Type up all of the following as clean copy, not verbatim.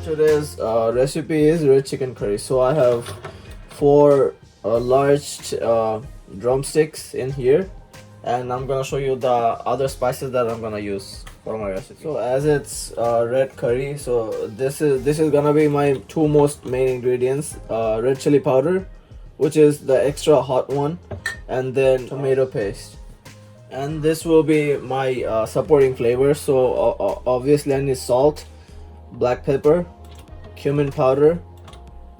Today's recipe is red chicken curry. So I have 4 large drumsticks in here, and I'm gonna show you the other spices that I'm gonna use for my recipe. So as it's red curry, so this is gonna be my 2 most main ingredients: red chili powder, which is the extra hot one, and then tomato paste. And this will be my supporting flavor. So obviously I need salt, black pepper, cumin powder,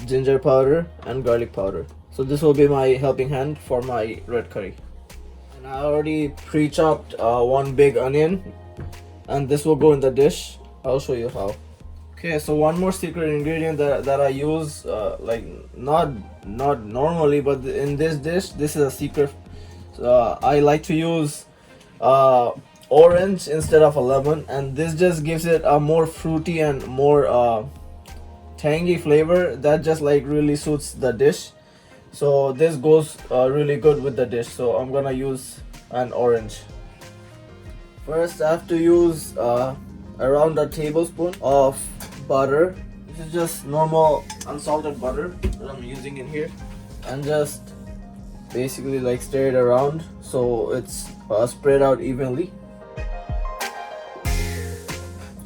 ginger powder, and garlic powder. So this will be my helping hand for my red curry. And I already pre-chopped 1 big onion, and this will go in the dish. I'll show you how. Okay, so one more secret ingredient that I use, like not normally, but in this dish, this is a secret. I like to use orange instead of a lemon, and this just gives it a more fruity and more tangy flavor that just like really suits the dish. So this goes really good with the dish, so I'm gonna use an orange. First I have to use around a tablespoon of butter. This is just normal unsalted butter that I'm using in here, and just basically like stir it around so it's spread out evenly.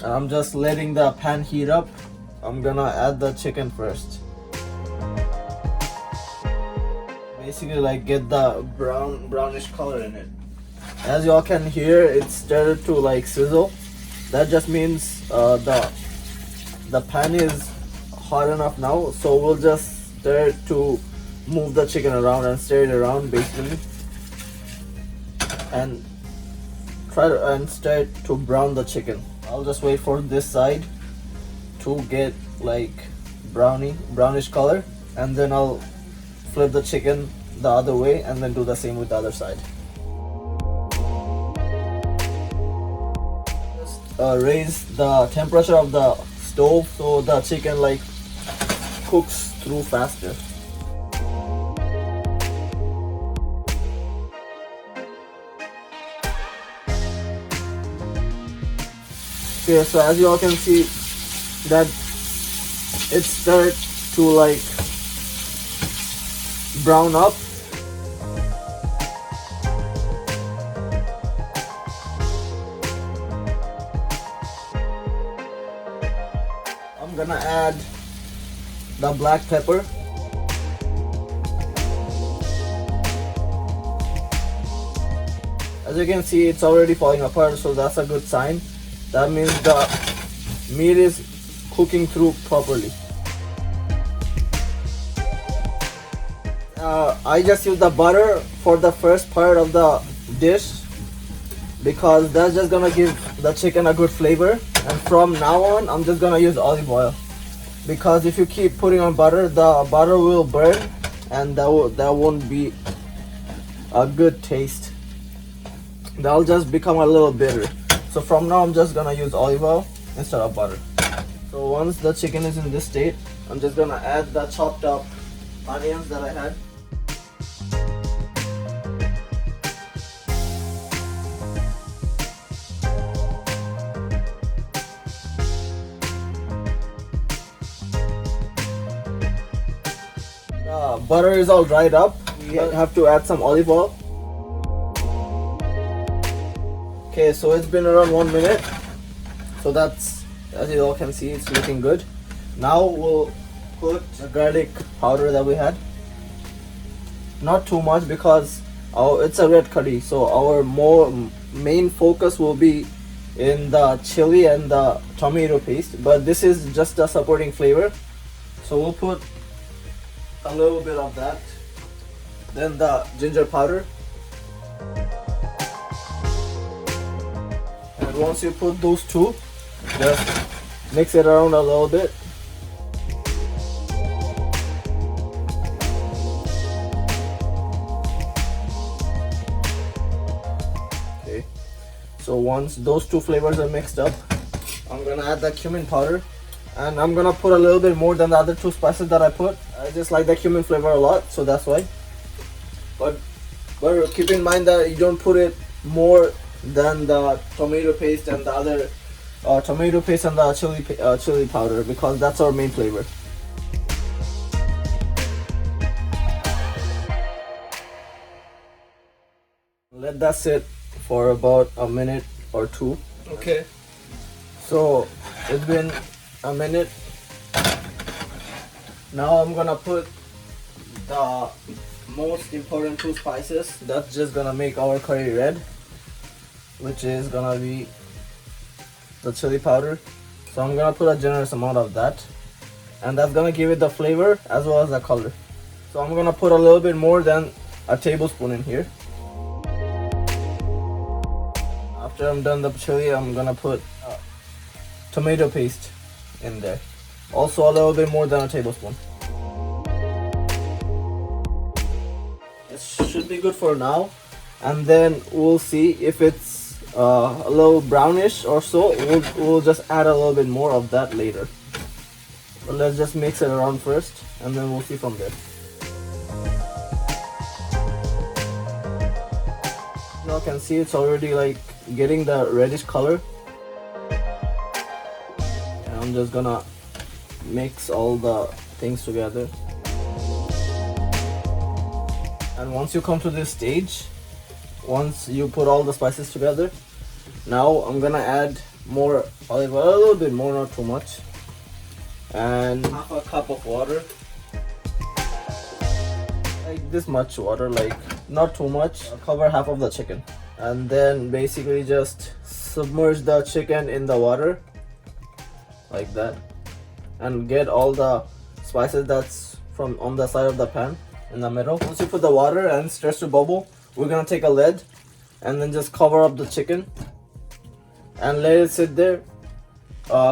I'm just letting the pan heat up. I'm gonna add the chicken first. Basically like get the brownish color in it. As y'all can hear, it started to like sizzle. That just means the pan is hot enough now, so we'll just start to move the chicken around and stir it around basically, and start to brown the chicken. I'll just wait for this side to get like brownish color, and then I'll flip the chicken the other way and then do the same with the other side. Just raise the temperature of the stove so the chicken like cooks through faster. Okay, so as you all can see that it started to like brown up. I'm gonna add the black pepper. As you can see, it's already falling apart, so that's a good sign. That means the meat is cooking through properly. I just use the butter for the first part of the dish because that's just gonna give the chicken a good flavor. And from now on, I'm just gonna use olive oil, because if you keep putting on butter, the butter will burn, and that won't be a good taste. That'll just become a little bitter. So from now I'm just gonna use olive oil instead of butter. So once the chicken is in this state, I'm just gonna add the chopped up onions that I had. Butter is all dried up. We have to add some olive oil. Okay, so it's been around 1 minute. So that's, as you all can see, it's looking good. Now we'll put the garlic powder that we had. Not too much because it's a red curry, so our main focus will be in the chili and the tomato paste, but this is just a supporting flavor. So we'll put a little bit of that. Then the ginger powder. And once you put those two, just mix it around a little bit. Okay, so once those two flavors are mixed up, I'm gonna add the cumin powder, and I'm gonna put a little bit more than the other 2 spices that I put. I just like the cumin flavor a lot, so that's why. But keep in mind that you don't put it more than the tomato paste and the other tomato paste and the chili powder, because that's our main flavor. Let that sit for about a minute or two. Okay. So it's been a minute. Now I'm gonna put the most important two spices that's just gonna make our curry red, which is gonna be the chili powder. So I'm gonna put a generous amount of that, and that's gonna give it the flavor as well as the color. So I'm gonna put a little bit more than a tablespoon in here. After I'm done the chili, I'm gonna put tomato paste in there, also a little bit more than a tablespoon. It should be good for now, and then we'll see if it's a little brownish or so. We'll just add a little bit more of that later, but let's just mix it around first, and then we'll see from there. You can see it's already like getting the reddish color. And I'm just gonna mix all the things together. And once you come to this stage, once you put all the spices together, now I'm gonna add more olive oil, a little bit more, not too much, and half a cup of water, like this much water, like not too much. I'll cover half of the chicken, and then basically just submerge the chicken in the water like that, and get all the spices that's from on the side of the pan in the middle. Once you put the water and it starts to bubble, we're gonna take a lid and then just cover up the chicken and let it sit there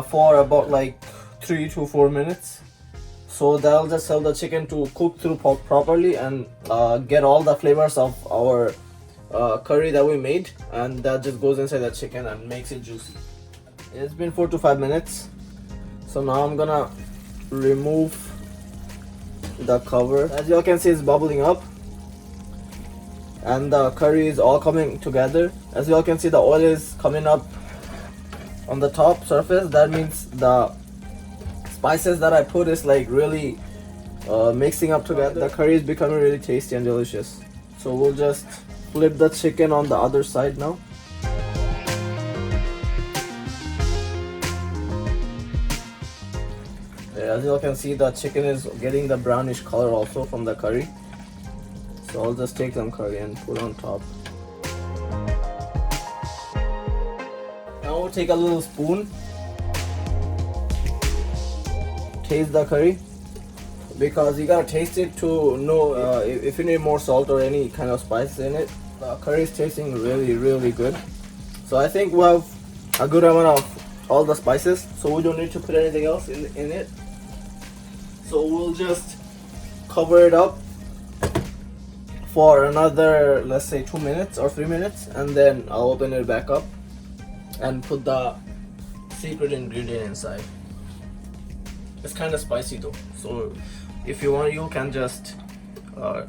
for about like 3 to 4 minutes. So that'll just help the chicken to cook through properly and get all the flavors of our curry that we made, and that just goes inside the chicken and makes it juicy. It's been 4 to 5 minutes. So now I'm gonna remove the cover. As you all can see, it's bubbling up and the curry is all coming together. As you all can see, the oil is coming up on the top surface. That means the spices that I put is like really mixing up together. The curry is becoming really tasty and delicious. So we'll just flip the chicken on the other side now. As you all can see, the chicken is getting the brownish color also from the curry. So I'll just take some curry and put on top. Now we'll take a little spoon, taste the curry, because you gotta taste it to know if you need more salt or any kind of spice in it. The curry is tasting really good. So I think we have a good amount of all the spices, so we don't need to put anything else in it. So we'll just cover it up for another, let's say 2 minutes or 3 minutes, and then I'll open it back up and put the secret ingredient inside. It's kind of spicy though, so if you want, you can just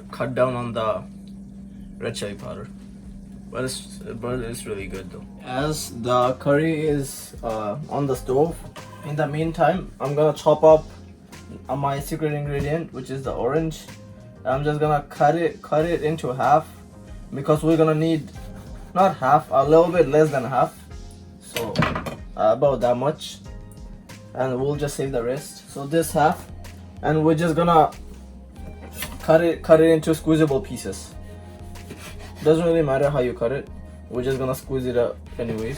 cut down on the red chili powder, but it's really good though. As the curry is on the stove, in the meantime I'm gonna chop up my secret ingredient, which is the orange. I'm just gonna cut it into half, because we're gonna need not half, a little bit less than half, so about that much, and we'll just save the rest. So this half, and we're just gonna cut it into squeezable pieces. Doesn't really matter how you cut it, we're just gonna squeeze it up anyways.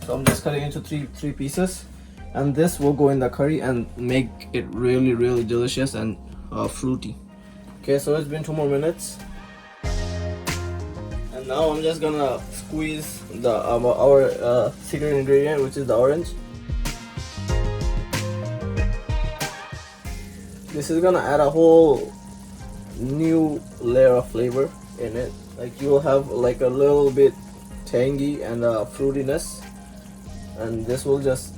So I'm just cutting into three pieces, and this will go in the curry and make it really delicious and fruity. Okay, so it's been 2 more minutes, and now I'm just gonna squeeze the our secret ingredient, which is the orange. This is gonna add a whole new layer of flavor in it. Like you will have like a little bit tangy and fruitiness, and this will just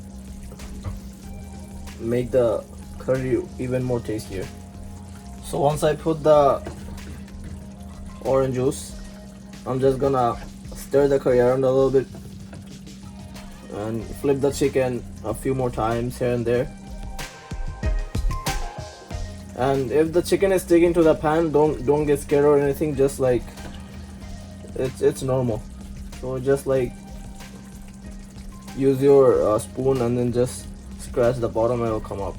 make the curry even more tastier. So once I put the orange juice, I'm just gonna stir the curry around a little bit and flip the chicken a few more times here and there. And if the chicken is sticking to the pan, don't get scared or anything. Just like it's normal. So just like use your spoon and then just scratch the bottom and it'll come up.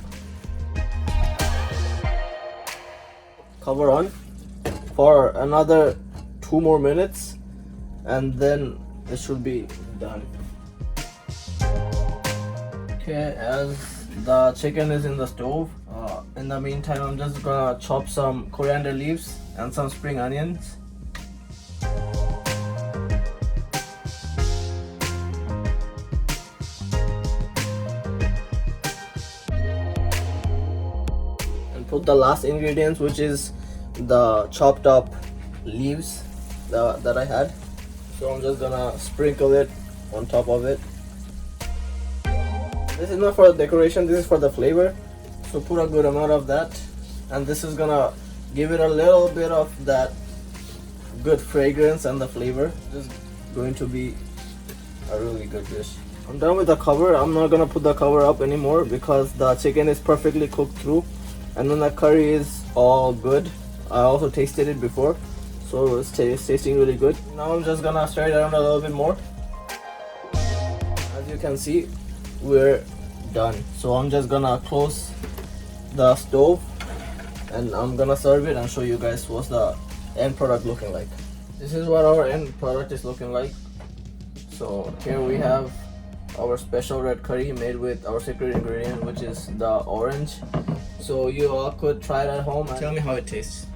Cover on for another 2 more minutes and then it should be done. Okay, as the chicken is in the stove, in the meantime I'm just gonna chop some coriander leaves and some spring onions. And put the last ingredients, which is the chopped up leaves that I had. So I'm just gonna sprinkle it on top of it. This is not for the decoration, this is for the flavor. So put a good amount of that, and this is gonna give it a little bit of that good fragrance and the flavor. This is going to be a really good dish. I'm done with the cover. I'm not gonna put the cover up anymore because the chicken is perfectly cooked through, and then the curry is all good. I also tasted it before, so it's tasting really good. Now I'm just gonna stir it around a little bit more. As you can see, we're done. So I'm just gonna close the stove and I'm gonna serve it and show you guys what's the end product looking like. This is what our end product is looking like. So here we have our special red curry made with our secret ingredient, which is the orange. So you all could try it at home and tell me how it tastes.